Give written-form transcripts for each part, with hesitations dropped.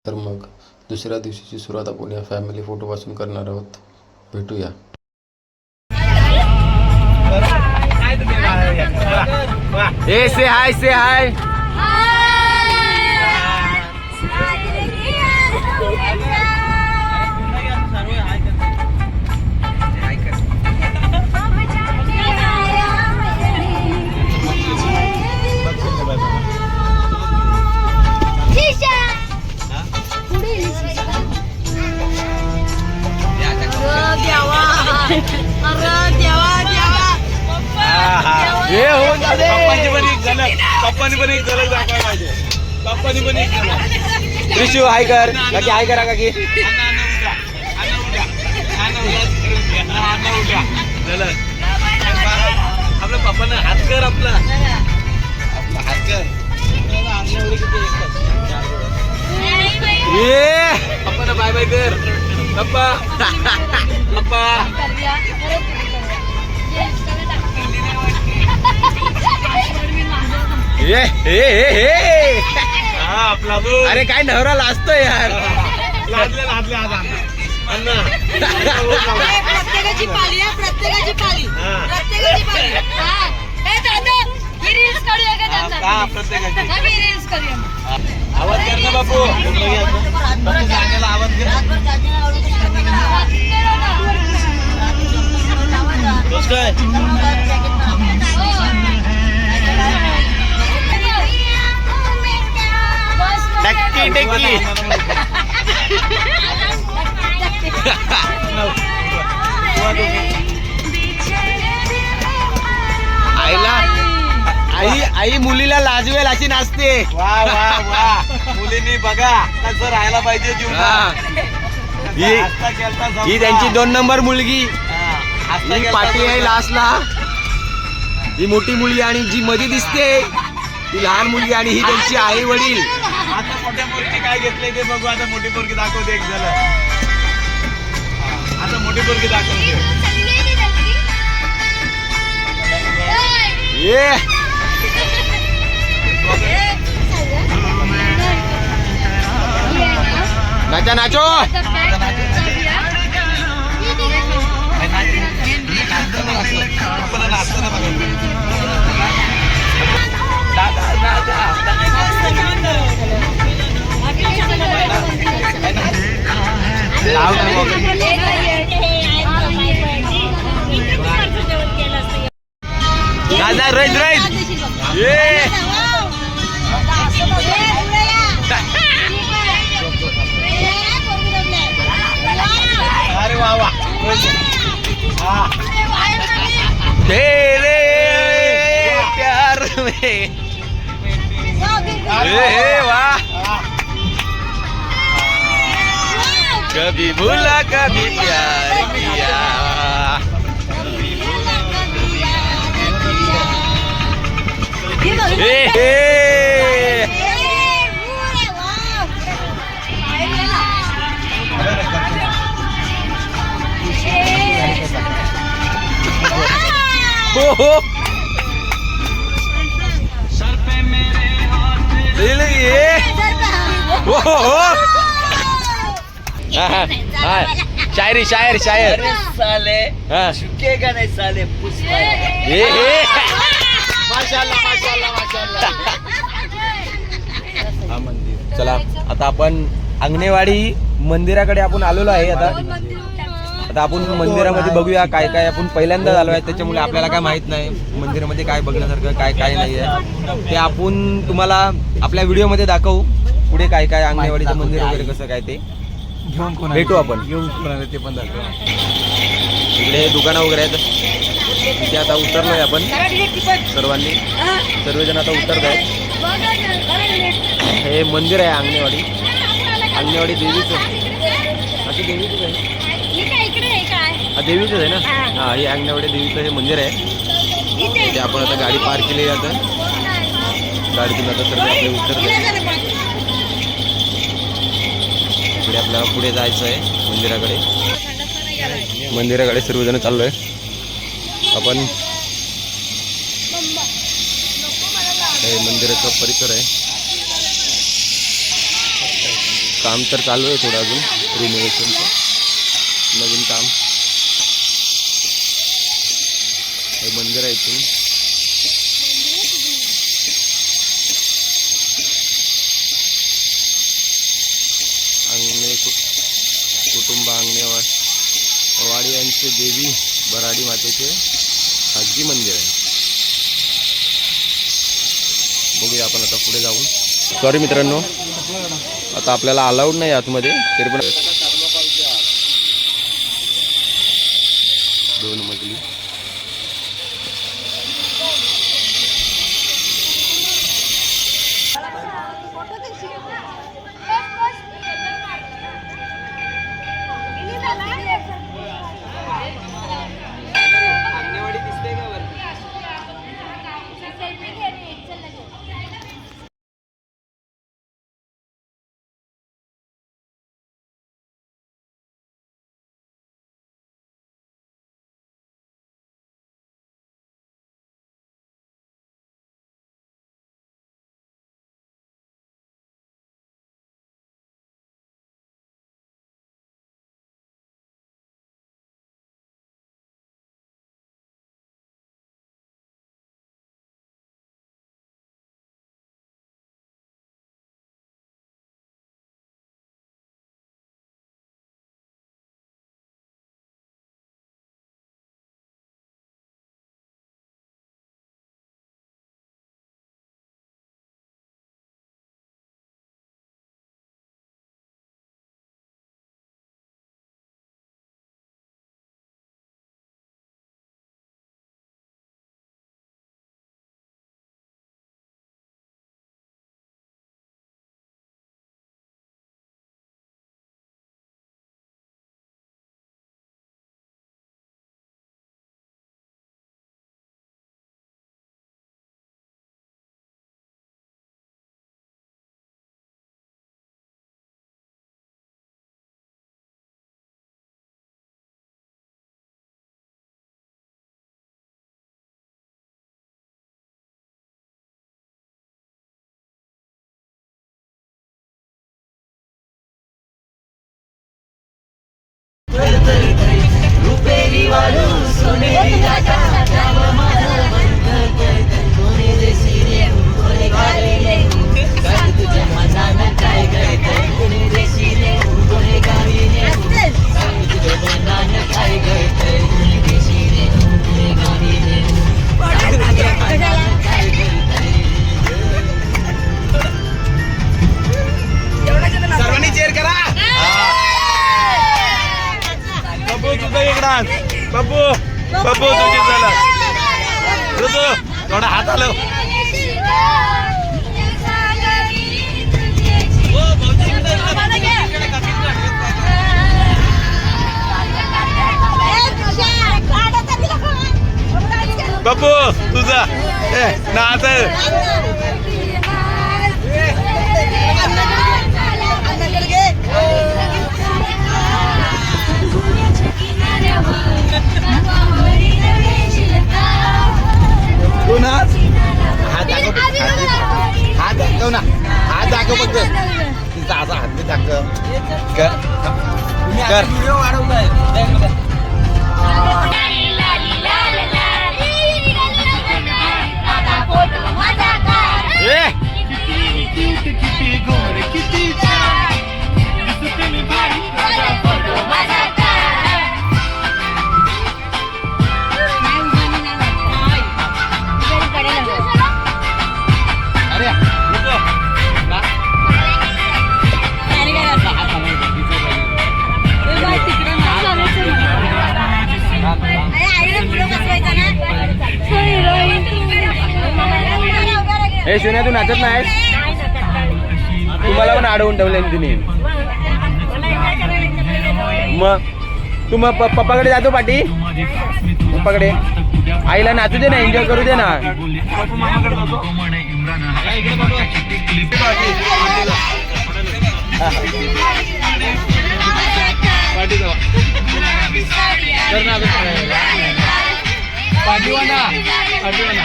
तर मग दुसऱ्या दिवशीची सुरुवात आपण या फॅमिली फोटोपासून करणार आहोत. भेटूया. ए से हाय से हाय. हे होऊन जाते. पप्पानी पण एक झलक दाखवायला पाहिजे. पप्पानी पण एक झलक. त्रिशू हाय कर काकी, हाय करा काकी. आपल्या पप्पानं हात कर. आपला हात कर. ये पप्पानं बाय बाय कर. पप्पा पप्पा ये हे हे हे. हा आपला अरे काय नवरा लाजतोय यार. लादले लादले आज अण्णा. प्रत्येकाची पाली आहे, प्रत्येकाची पाली. प्रत्येकाची पाली. हा. ए दादा, ही रील्स काढूया का दादा? हा प्रत्येकाची. हा, मी रील्स करूया. आवाज कर ना बापू. बापू सांगायला आवाज कर. बस काय डक्की डक्की. आईला आई आई मुलीला लाजवेल अशी नाचते. वा वा वा. मुलींनी बघा कसं राहायला पाहिजे हा. जीवनात. ही हसता खेळता जगता. ही त्यांची 2 नंबर मुलगी. हा. हसता ही खेळता पाटी आहे जगता. लास्टला. ही मोठी मुलगी आणि जी मध्ये दिसते ती लहान मुलगी आणि ही त्यांची आई वडील. आता मोठ्या पोरगी काय घेतले ते बघू. आता मोठी पोरगी दाखवते एक झालं. आता मोठी पोरगी दाखवते. ये नाचा नाचो. दादा रैद रैद. ये अरे वा वा. हा. तेरे प्यार में. ए वाह. कभी भूला कभी प्यार किया. ए हे. हो हो. ये हो हो. शायरी शायर शायर. साले हाँ. झुकेगा नहीं साले पुष्पा. हे हे. माशाल्लाह माशाल्लाह माशाल्लाह. चला आता आपण अंगणेवाडी मंदिराकडे आपण आलेलो आहे. आता आपण मंदिरामध्ये बघूया काय काय. आपण पहिल्यांदा आलो आहे त्याच्यामुळे आपल्याला काय माहित नाही मंदिरामध्ये काय बघण्यासारखं काय काय नाही आहे. ते आपण तुम्हाला आपल्या व्हिडिओमध्ये दाखवू पुढे काय काय अंगणेवाडीचं मंदिर वगैरे कसं काय ते भेटू आपण. घेऊन ते पण दाखव. इकडे दुकानं वगैरे आहेत. तिथे आता उतरलोय आपण सर्वांनी. सर्वजण आता उतरत आहेत. हे मंदिर आहे अंगणेवाडी. अंगणेवाडी देवीचं अशी देवीचंच आहे. हा देवीचंच आहे ना. हा हे अंगणेवाडी देवीचं हे मंदिर आहे. ते आपण आता गाडी पार्क केली आता गाडीतून आता सर्व आपले उतरले. इकडे आपल्याला पुढे जायचं आहे मंदिराकडे. मंदिराकडे सर्वजण चाललोय आपण. हे मंदिराचा परिसर आहे. काम तर चालू आहे थोडं अजून रिनोव्हेशनचं नवीन काम. हे मंदिर आहे इथून. अंगणे कुटुंब अंगणे वाडी यांचे देवी बराडी मातेचे खाजगी मंदिर आहे. बघूया आपण आता पुढे जाऊन. सॉरी मित्रांनो, आता आपल्याला अलाउड नाही आतमध्ये, तरी पण 2 मजली. सर्वांनी चेअर करा. बब्बू तुझं इकडं. बब्बू बब्बू तुझी चला. ऋतू थोडा हात आलो. बब्बू तुझा नाच. तू नाच. हात दाखव ना. हात दाखव फक्त. तिचा असा हात दाखव. कर व्हिडिओ वाढवताय. हे सोन्या तू नाचत नाहीस. तुम्हाला पण अडवून ठेवले तिने. मग तू मग पप्पाकडे जातो पाठी. पप्पाकडे आईला नाचू दे ना, एन्जॉय करू दे ना.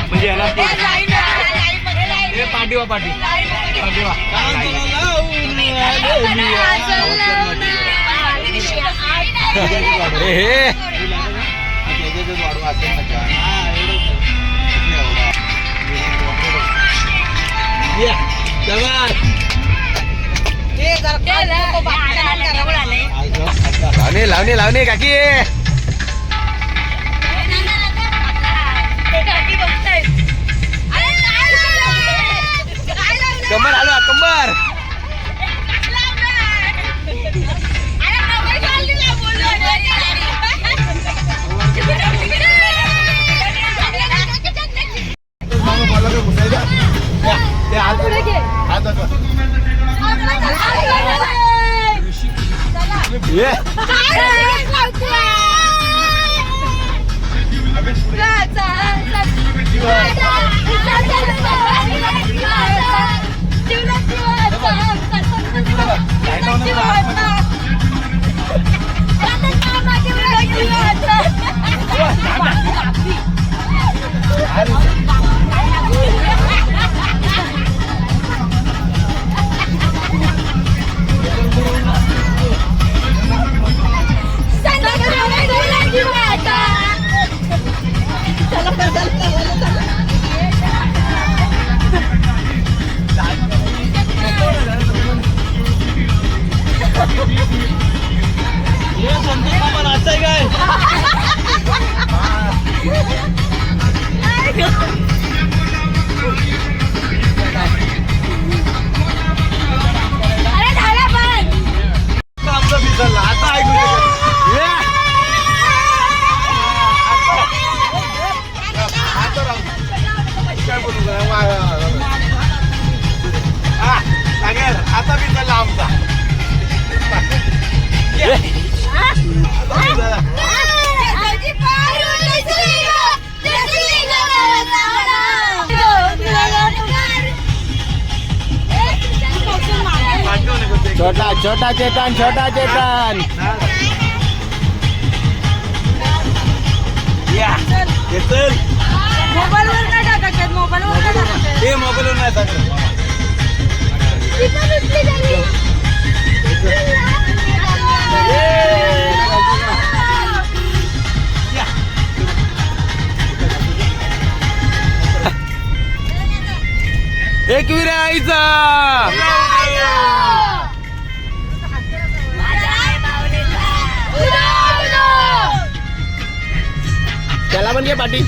म्हणजे याला पाठीवा. हे लावणे लावणे लावणे काकी कंबर आलो कंबर ये आता मी चालला आमचा छोटा छोटा चेतन छोटा चेतन मोबाईलवर नाही टाकायचं मोबाईलवर नाही टाकायचं हे मोबाईलवर नाही टाकलं एक विरा आईचा त्याला पण घे पाठी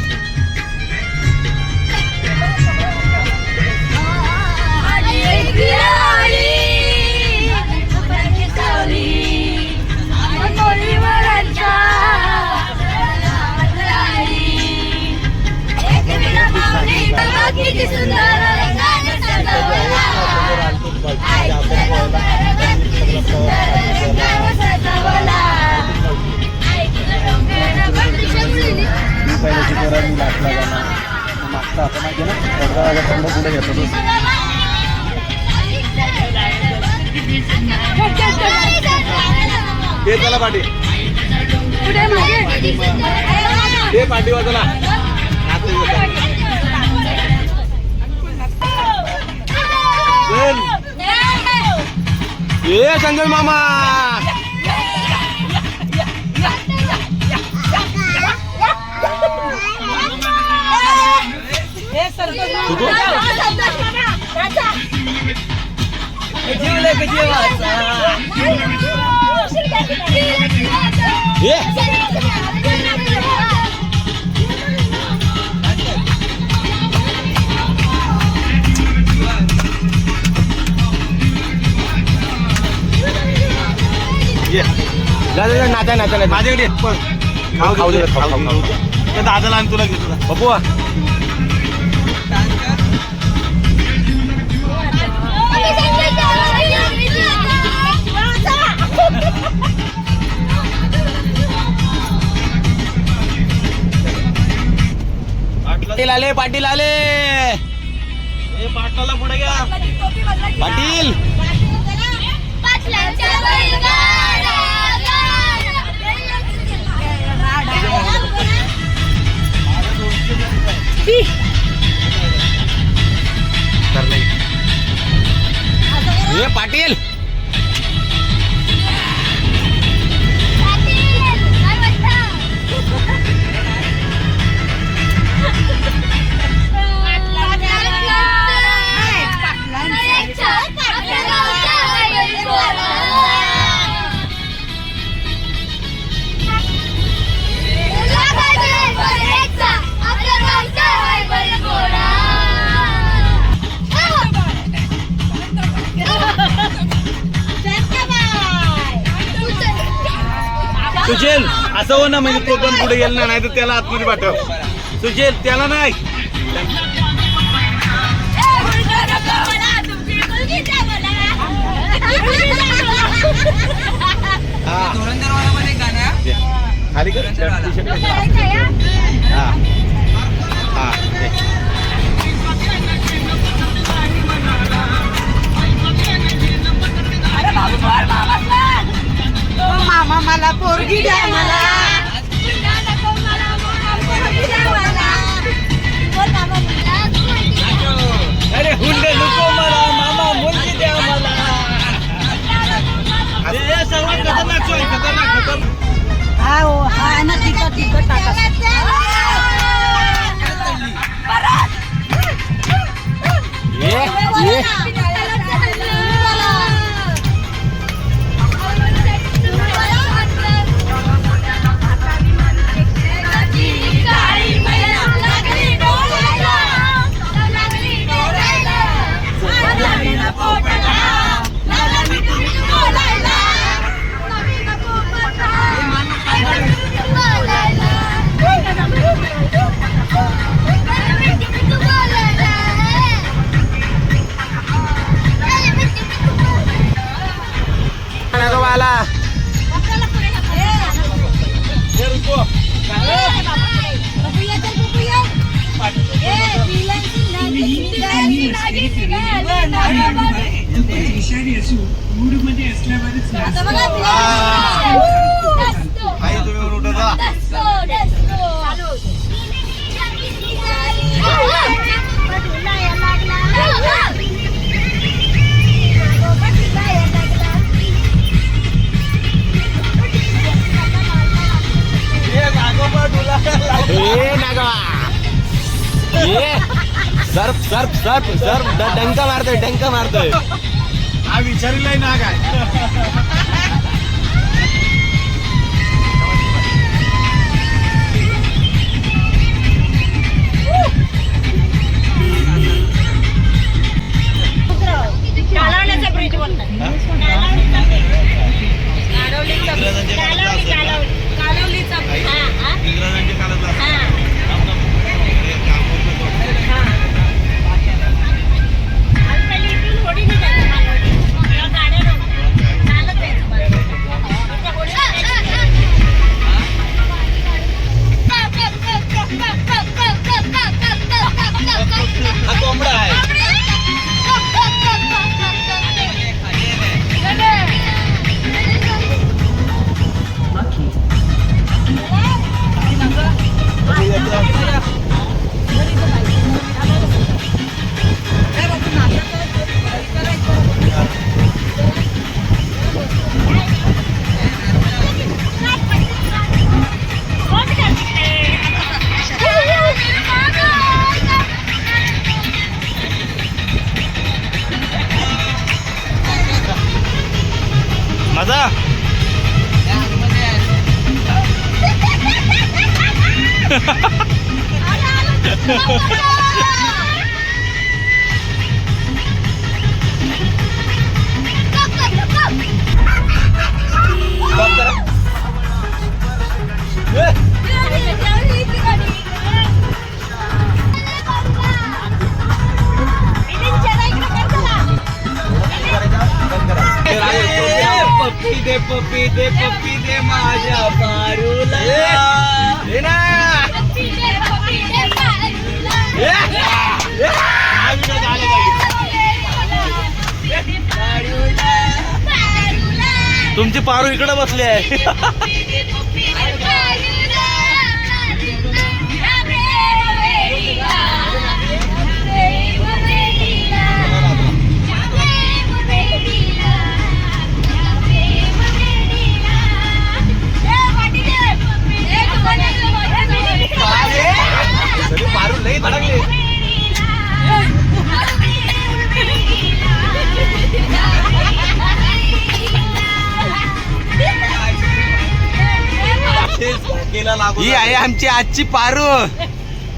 किती सुंदर मागचा आता माहिती ना पुढे घेतो हे चला पाठी हे पाठी वाजला ये संजय मामा नाचा नाचा नाचा माझ्याकडे खाऊ दे खाऊ त्या दादाला आणि तुला घेतो बघू पाटील आले पाटील आले पाटलाला पुढे घ्या पाटील ये पाटील सुशील असं हो ना म्हणजे तो पण पुढे गेला नाही तर त्याला आतमध्ये पाठव. सुशील त्याला नाही. खाली कर हा हा मामा मला पोरगी द्या मला. अरे हुंडे नको मला मामा मुलगी द्या मला. अरे सर्वात खतरनाक सोय खतरनाक. हा हो हा ना तिकट टाका. सर्फ डंका मारतोय. हा विचारलाय ना काय. कालवण्याचा ब्रिज बोलतात. कालवलीचा इंग्रजांचे काळातला हा कोंबडा आहे. माझा पप्पी दे माझ्या पारूला. तुमची पारू इकडे बसली आहे. पारू लई धडकले. ही आहे आमची आजची पारू.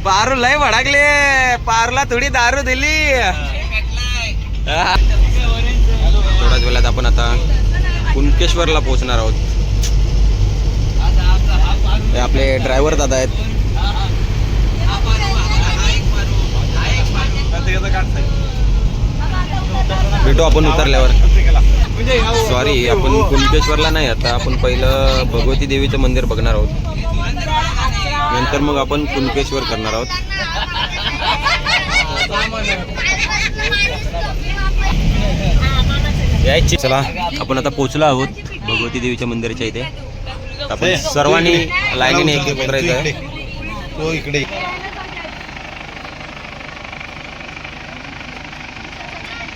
पारू लय भडकले. पारूला थोडी दारू दिली. थोड्याच वेळात आपण आता कुणकेश्वरला पोहोचणार आहोत. हे आपले ड्रायव्हर दादा आहेत. भेटू आपण उतरल्यावर. सॉरी, आपण कुणकेश्वरला नाही, आता आपण पहिलं भगवती देवीचं मंदिर बघणार आहोत, नंतर मग आपण कुणकेश्वर करणार आहोत. यायची. चला, आपण आता पोहोचलो आहोत भगवती देवीच्या मंदिराच्या इथे. आपण सर्वांनी लाईनीने एक उतरायचं आहे. तो इकडे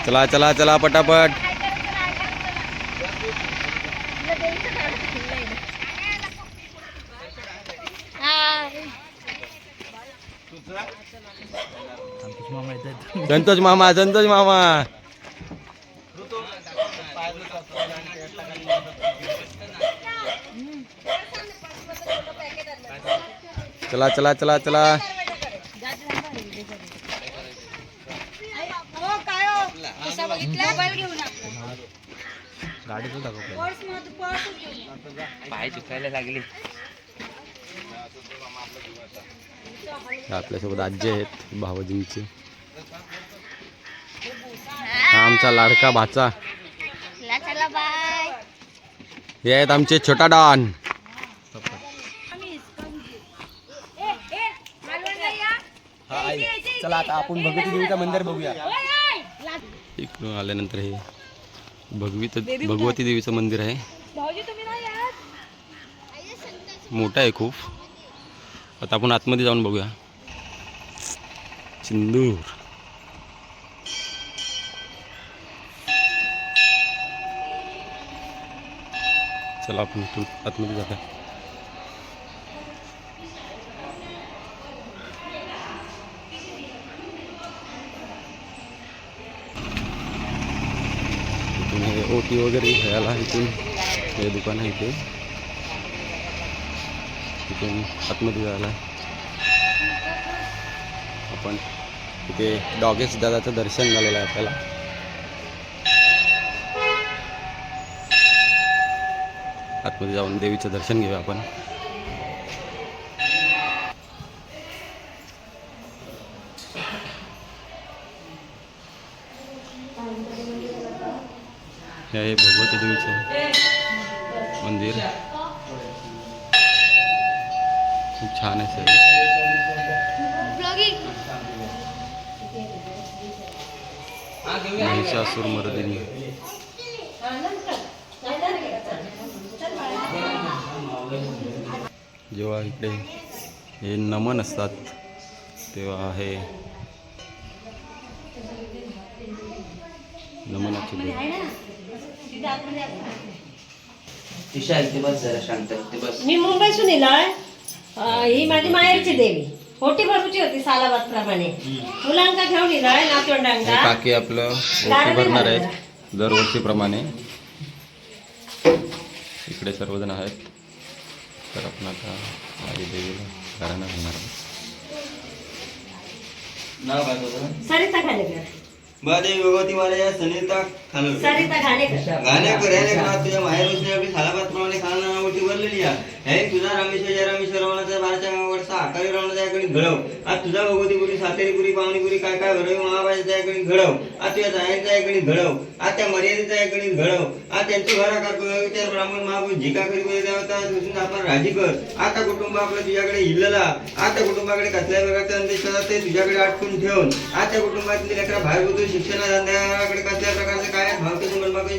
चला चला चला पटापट. संतोष मामा, संतोष मामा. चला चला चला चला. पाय चुकायला लागली. आपल्यासोबत आजी आहेत भावजींची. हा आमचा लाडका भाचा. हे आहेत आमचे छोटा डॉन. चला आता आपण भगवती देवीचं मंदिर बघूया. इकडून आल्यानंतर हे भगवती देवीचं मंदिर आहे. मोठं आहे खूप. आता आपण आतमध्ये जाऊन बघूया. सिंदूर. चला आपण इथून आतमध्ये जाऊया. इथून हे ओटी वगैरे घ्यायला इथून हे दुकान आहे इथे. इथून आतमध्ये जायला आपण इथे डॉगेश दादाचं दर्शन झालेलं आहे आपल्याला. आतमध्ये जाऊन देवीचं दर्शन घेऊया आपण. हे आहे भगवती देवीचं मंदिर. खूप छान आहे सर. महिषासुरमर्दिनी. जेव्हा इकडे हे नमन असतात तेव्हा हे नमनाची देवी. मी मुंबईतून येलोय. ही माझी माहेरची देवी. होटी भरूची होती सालाबाद प्रमाणे. मुलांका घेऊन येलोय, हे नातवंडांका. काकी आपलं ओटी भरणार आहेत दरवर्षीप्रमाणे. इकडे सर्वजण आहेत. तर आपण आता माझी देवीला घराणं घालणार आहोत. सरिता खानेकर. देवी भगवती महाराज सनिता खानोलकर. सरिता खानेकर. गाण्याकर याने का तुझ्या माहेरची आपली सालाबाद प्रमाणे खाना मोठी भरलेली आहे. हे तुझा रामेश्वर जय रामेश्वर रावणाचा 12च्या वर्षा आकारी रावणाचा याकडे घडव. आज तुझा भगवतीपुरी सातेरीपुरी पावनीपुरी काय काय घडव. महाबाईच्या याकडे घडव. आज तुझ्या जायांच्या याकडे घडव. आज त्या मर्यादेच्या याकडे घडव. आज त्यांचं घर आकार त्या ब्राह्मण महाभूत झिका करी देवता तुझून आपण राजी कर. आता कुटुंब आपलं तुझ्याकडे इल्लला. आता कुटुंबाकडे कसल्या प्रकारच्या अंधविश्वासात ते तुझ्याकडे अटकून ठेवून. आज त्या कुटुंबातील लेकरा बाहेर शिक्षणाकडे कसल्या प्रकारचे काय भावकीचे मनमागणी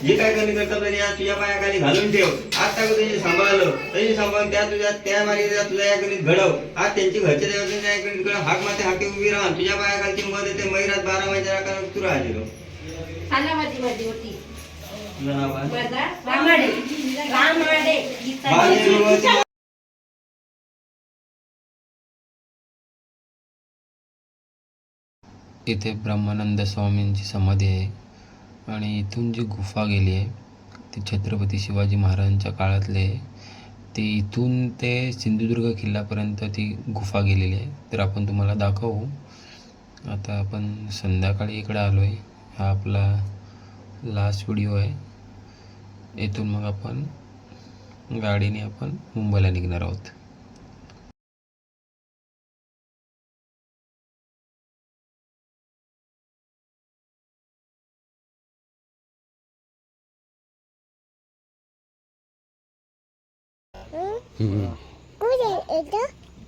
जे काय कमी कर्तव्य आज तुझ्या पायाखाली घालून ठेव. आता तुझी सांभाळलं तशी सांभाळून त्या तुझ्या त्या मार्गात तुझ्या याकडे घडव. आज त्यांची घरच्या देवतांच्या याकडे घडव. हाक माते हाके उभी राहा. तुझ्या पायाखालची मध येते मैरात 12 महिन्याच्या राखा तू राहिलो. खानाबादी माझी होती. तुझं नाव काय? रामाडे. रामाडे. इथे ब्रह्मानंद स्वामींची समाधी आहे आणि इथून जी गुफा गेली आहे ती छत्रपती शिवाजी महाराजांच्या काळातले आहे. ते इथून ते सिंधुदुर्ग किल्ल्यापर्यंत ती गुफा गेलेली आहे. तर आपण तुम्हाला दाखवू. आता आपण संध्याकाळी इकडे आलो आहे. हा आपला लास्ट व्हिडिओ आहे. इथून मग आपण गाडीने आपण मुंबईला निघणार आहोत.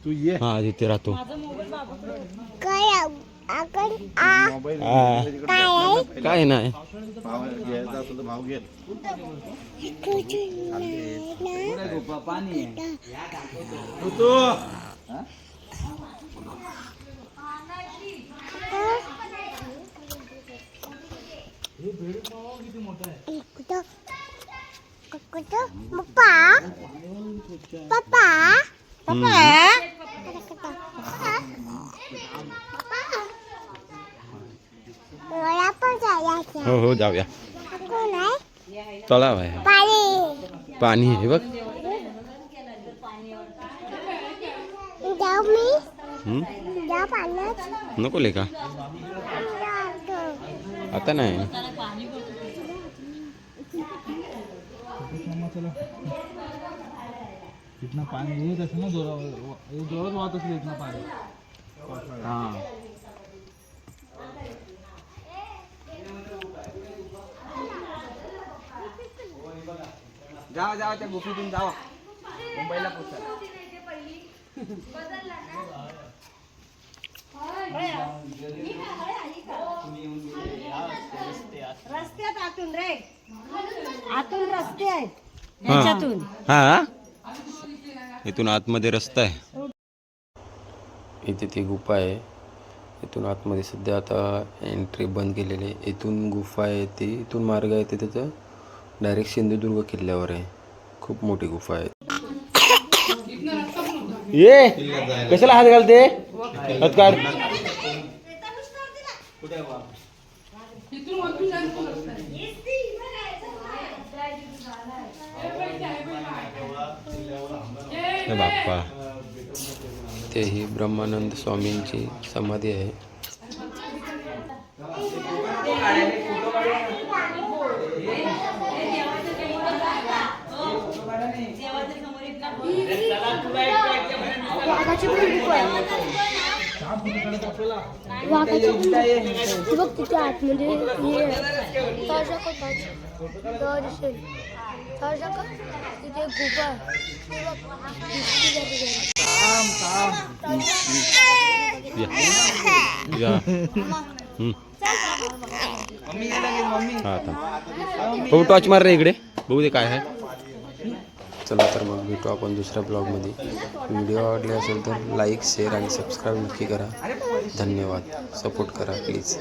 तू ये हा तिथे राहतो. काय नाही. भाव घ्यायचा असं तर भाव घे. तू हो हो जाऊया. तलाव आहे. पाणी आहे बघ. नको ले का आता नाही. इतना पानी येत असेल ना जोरात वाहत असेल इतना पाणी. हा जावा जावा त्या गुफेतून जावा मुंबईला पोचा. रस्त्यात आतून रे आतून रस्ते आहेत हा. त्याच्यातून. हा इथून आतमध्ये रस्ता आहे. इथे ती गुफा आहे. इथून आतमध्ये सध्या आता एंट्री बंद केलेली आहे. इथून गुफा आहे ती, इथून मार्ग आहे ते त्याचं डायरेक्ट सिंधुदुर्ग किल्ल्यावर आहे. खूप मोठी गुफा आहे. ये कशाला हात घालते. हात काढ. हे बाप्पा, ते ही ब्रह्मानंद स्वामींची समाधी आहे. बघ तिच्या आतमध्ये तिथे गुफा या हा थांब. हो टॉर्च मार रे इकडे बघू दे काय आहे. चला तर मग भेटू आपण दुसऱ्या ब्लॉगमध्ये. व्हिडिओ आवडले असेल तर लाईक शेअर आणि सबस्क्राईब नक्की करा. धन्यवाद. सपोर्ट करा प्लीज.